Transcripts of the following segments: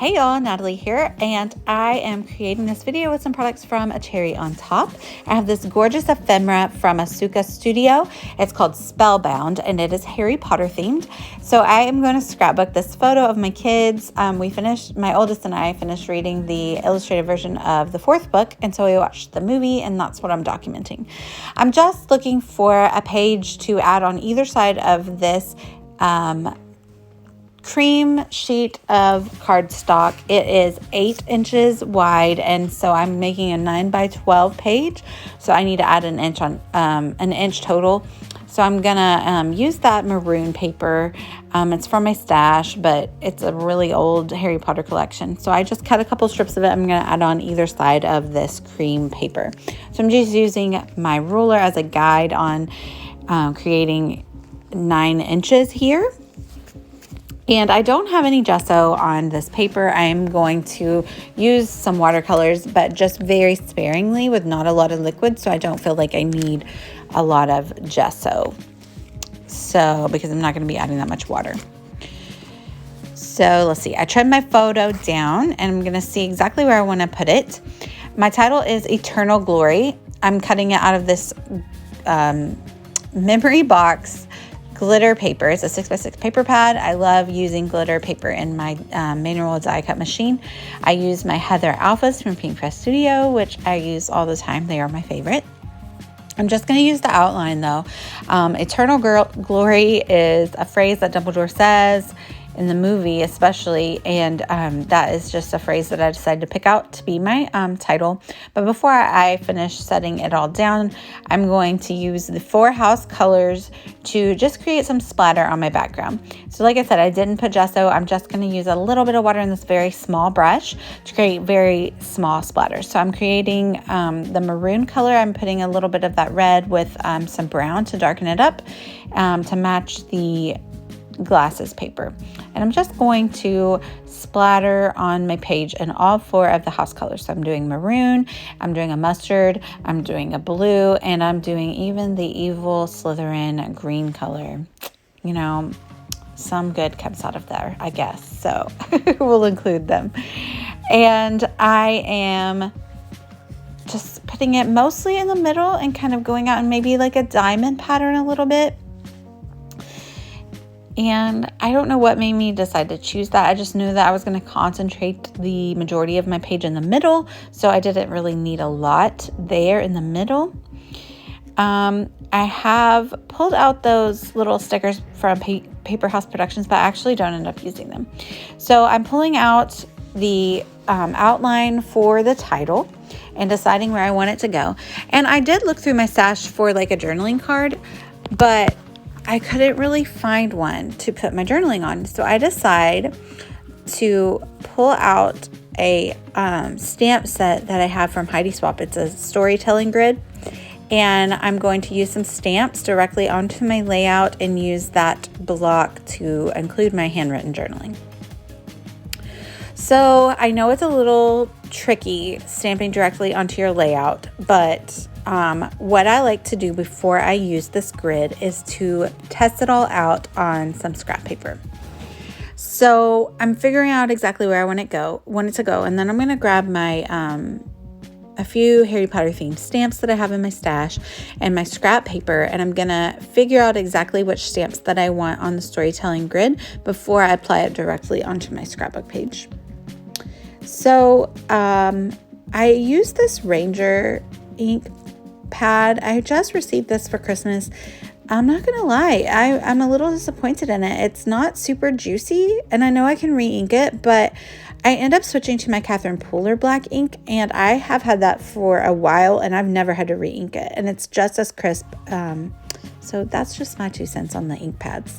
Hey y'all, Natalie here, and I am creating this video with some products from A Cherry on Top. I have this gorgeous ephemera from Asuka Studio. It's called Spellbound, and it is Harry Potter themed. So I am going to scrapbook this photo of my kids. My oldest and I finished reading the illustrated version of the fourth book, and so we watched the movie, and that's what I'm documenting. I'm just looking for a page to add on either side of this cream sheet of cardstock. It is 8 inches wide, and so I'm making a 9 by 12 page, so I need to add an inch total. So I'm gonna use that maroon paper. It's from my stash, but it's a really old Harry Potter collection, so I just cut a couple strips of it. I'm gonna add on either side of this cream paper. So I'm just using my ruler as a guide on creating 9 inches here. And I don't have any gesso on this paper. I'm going to use some watercolors, but just very sparingly with not a lot of liquid, so I don't feel like I need a lot of gesso. So, because I'm not going to be adding that much water. So let's see, I trimmed my photo down and I'm going to see exactly where I want to put it. My title is Eternal Glory. I'm cutting it out of this memory box glitter paper. It's a 6x6 paper pad. I love using glitter paper in my manual die cut machine. I use my Heather Alphas from Pink Press Studio, which I use all the time. They are my favorite. I'm just going to use the outline though. Eternal glory is a phrase that Dumbledore says in the movie especially, and that is just a phrase that I decided to pick out to be my title. But before I finish setting it all down, I'm going to use the 4 house colors to just create some splatter on my background. So like I said, I didn't put gesso. I'm just going to use a little bit of water in this very small brush to create very small splatters. So I'm creating the maroon color. I'm putting a little bit of that red with some brown to darken it up to match the glasses paper. And I'm just going to splatter on my page in all 4 of the house colors. So I'm doing maroon, I'm doing a mustard, I'm doing a blue, and I'm doing even the evil Slytherin green color. You know, some good comes out of there, I guess. So we'll include them. And I am just putting it mostly in the middle and kind of going out in maybe like a diamond pattern a little bit. And I don't know what made me decide to choose that. I just knew that I was going to concentrate the majority of my page in the middle, so I didn't really need a lot there in the middle. I have pulled out those little stickers from Paper House Productions, but I actually don't end up using them. So I'm pulling out the outline for the title and deciding where I want it to go. And I did look through my stash for like a journaling card, but I couldn't really find one to put my journaling on. So I decide to pull out a stamp set that I have from Heidi Swap. It's a storytelling grid. And I'm going to use some stamps directly onto my layout and use that block to include my handwritten journaling. So I know it's a little tricky stamping directly onto your layout, but what I like to do before I use this grid is to test it all out on some scrap paper. So I'm figuring out exactly where I want it to go, and then I'm going to grab my a few Harry Potter themed stamps that I have in my stash and my scrap paper, and I'm going to figure out exactly which stamps that I want on the storytelling grid before I apply it directly onto my scrapbook page. So I use this Ranger ink pad. I just received this for Christmas. I'm not gonna lie, I'm a little disappointed in it. It's not super juicy, and I know I can re-ink it, but I end up switching to my Catherine Pooler black ink, and I have had that for a while, and I've never had to re-ink it, and it's just as crisp. So that's just my 2 cents on the ink pads.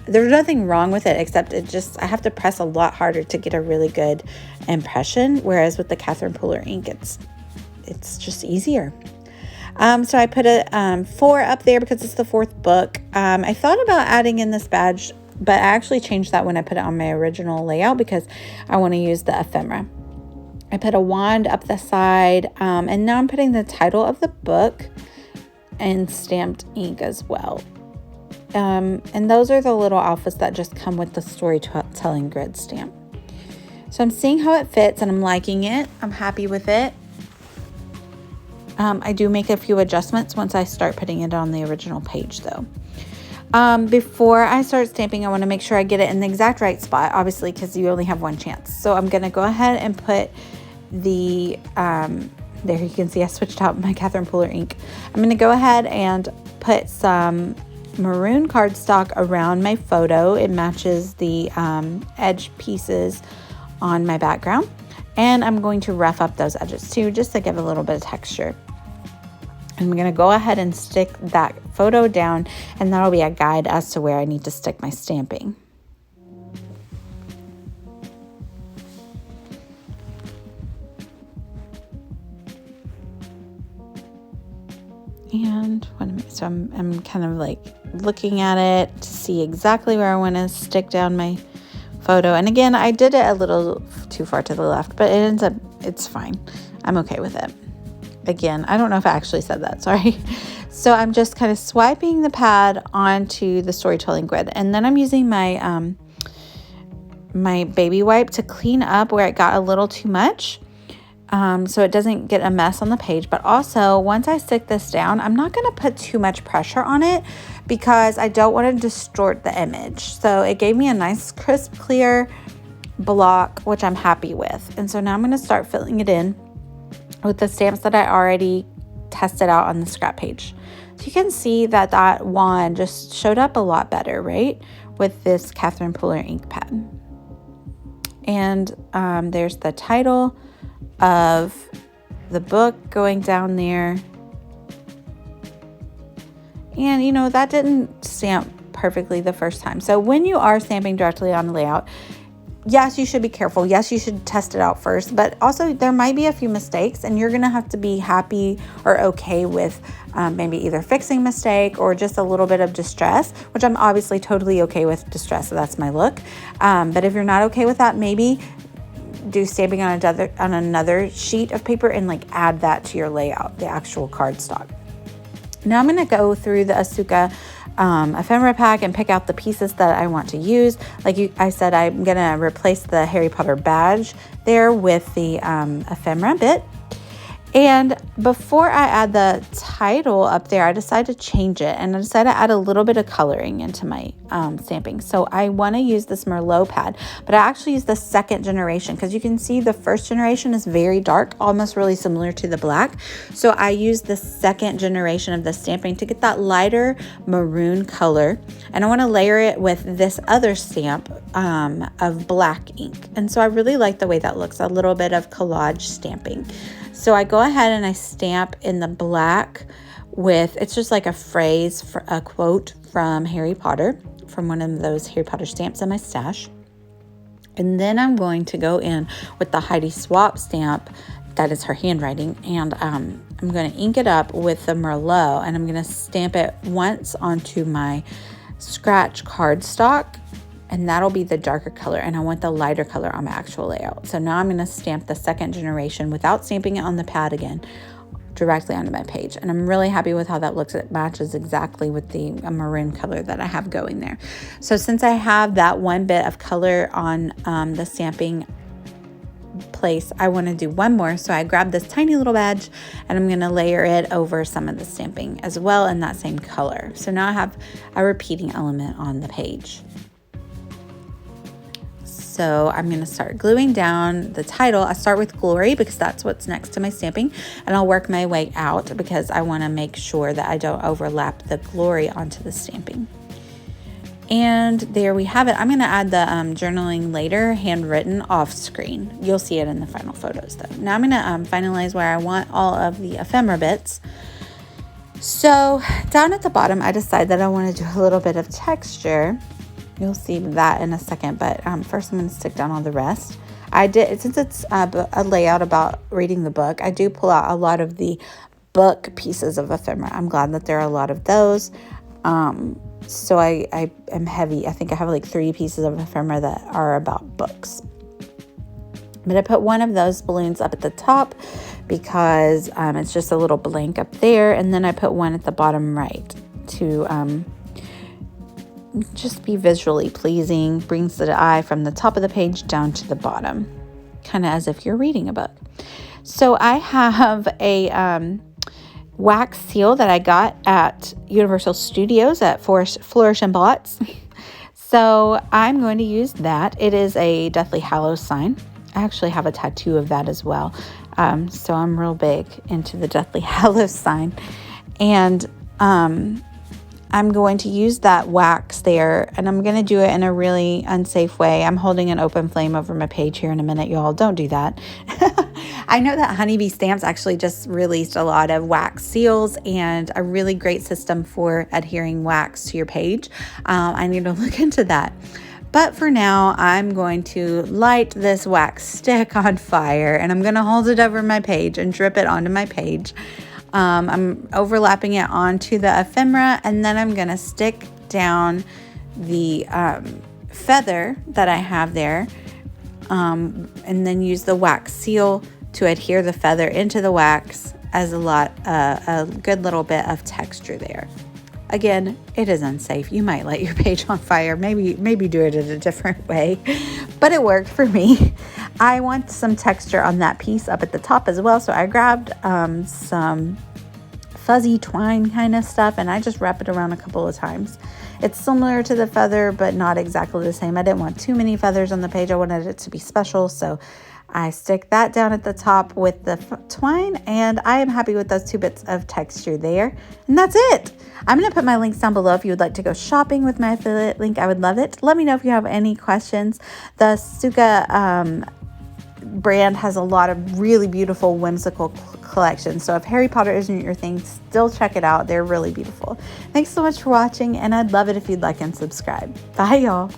There's nothing wrong with it, except I have to press a lot harder to get a really good impression, whereas with the Catherine Pooler ink, it's just easier. So I put a 4 up there because it's the 4th book. I thought about adding in this badge, but I actually changed that when I put it on my original layout because I want to use the ephemera. I put a wand up the side, and now I'm putting the title of the book in stamped ink as well. And those are the little alphas that just come with the storytelling grid stamp. So I'm seeing how it fits and I'm liking it. I'm happy with it. I do make a few adjustments once I start putting it on the original page though. Before I start stamping, I want to make sure I get it in the exact right spot, obviously, because you only have one chance. So I'm going to go ahead and put the, there you can see I switched out my Catherine Pooler ink. I'm going to go ahead and put some maroon cardstock around my photo. It matches the edge pieces on my background. And I'm going to rough up those edges too, just to give a little bit of texture. I'm going to go ahead and stick that photo down, and that'll be a guide as to where I need to stick my stamping. And so I'm kind of like looking at it to see exactly where I want to stick down my photo. And again, I did it a little too far to the left, but it's fine. I'm okay with it. Again, I don't know if I actually said that, sorry. So I'm just kind of swiping the pad onto the storytelling grid, and then I'm using my my baby wipe to clean up where it got a little too much, so it doesn't get a mess on the page. But also, once I stick this down, I'm not going to put too much pressure on it because I don't want to distort the image. So it gave me a nice crisp, clear block, which I'm happy with. And so now I'm going to start filling it in with the stamps that I already tested out on the scrap page. So you can see that that wand just showed up a lot better, right? With this Catherine Pooler ink pad. And there's the title of the book going down there. And you know, that didn't stamp perfectly the first time. So when you are stamping directly on the layout, yes, you should be careful. Yes, you should test it out first, but also there might be a few mistakes, and you're going to have to be happy or okay with maybe either fixing mistake or just a little bit of distress, which I'm obviously totally okay with distress. So that's my look. But if you're not okay with that, maybe do stamping on another sheet of paper and like add that to your layout, the actual cardstock. Now I'm going to go through the Asuka ephemera pack and pick out the pieces that I want to use. I said, I'm going to replace the Harry Potter badge there with the ephemera bit. And before I add the title up there, I decided to change it, and I decided to add a little bit of coloring into my stamping. So I want to use this Merlot pad, but I actually use the second generation because you can see the first generation is very dark, almost really similar to the black. So I use the second generation of the stamping to get that lighter maroon color, and I want to layer it with this other stamp of black ink. And so I really like the way that looks, a little bit of collage stamping. So I go ahead and I stamp in the black with, it's just like a phrase, a quote from Harry Potter, from one of those Harry Potter stamps in my stash. And then I'm going to go in with the Heidi Swapp stamp, that is her handwriting, and I'm going to ink it up with the Merlot, and I'm going to stamp it once onto my scratch cardstock, and that'll be the darker color, and I want the lighter color on my actual layout. So now I'm going to stamp the second generation without stamping it on the pad again, directly onto my page. And I'm really happy with how that looks. It matches exactly with the maroon color that I have going there. So since I have that one bit of color on the stamping place, I want to do one more. So I grabbed this tiny little badge and I'm going to layer it over some of the stamping as well in that same color. So now I have a repeating element on the page. So I'm going to start gluing down the title. I start with Glory because that's what's next to my stamping, and I'll work my way out because I want to make sure that I don't overlap the Glory onto the stamping. And there we have it. I'm going to add the journaling later, handwritten, off screen. You'll see it in the final photos though. Now I'm going to finalize where I want all of the ephemera bits. So down at the bottom, I decided that I want to do a little bit of texture. You'll see that in a second, but first I'm going to stick down all the rest. I did, since it's a layout about reading the book, I do pull out a lot of the book pieces of ephemera. I'm glad that there are a lot of those. So I am heavy. I think I have like 3 pieces of ephemera that are about books. But I put one of those balloons up at the top because it's just a little blank up there. And then I put one at the bottom right to just be visually pleasing, brings the eye from the top of the page down to the bottom. kind of as if you're reading a book. So I have a wax seal that I got at Universal Studios at Flourish and Blotts. So I'm going to use that. It is a Deathly Hallows sign. I actually have a tattoo of that as well. So I'm real big into the Deathly Hallows sign. And I'm going to use that wax there, and I'm going to do it in a really unsafe way. I'm holding an open flame over my page here in a minute, y'all. Don't do that. I know that Honeybee Stamps actually just released a lot of wax seals and a really great system for adhering wax to your page. I need to look into that. But for now, I'm going to light this wax stick on fire, and I'm going to hold it over my page and drip it onto my page. I'm overlapping it onto the ephemera, and then I'm going to stick down the feather that I have there, and then use the wax seal to adhere the feather into the wax as a good little bit of texture there. Again, it is unsafe. You might light your page on fire. Maybe do it in a different way, but it worked for me. I want some texture on that piece up at the top as well, so I grabbed some fuzzy twine kind of stuff, and I just wrap it around a couple of times. It's similar to the feather, but not exactly the same. I didn't want too many feathers on the page. I wanted it to be special, so I stick that down at the top with the twine, and I am happy with those 2 bits of texture there. And that's it. I'm going to put my links down below if you would like to go shopping with my affiliate link. I would love it. Let me know if you have any questions. The Asuka brand has a lot of really beautiful, whimsical collections. So if Harry Potter isn't your thing, still check it out. They're really beautiful. Thanks so much for watching, and I'd love it if you'd like and subscribe. Bye, y'all.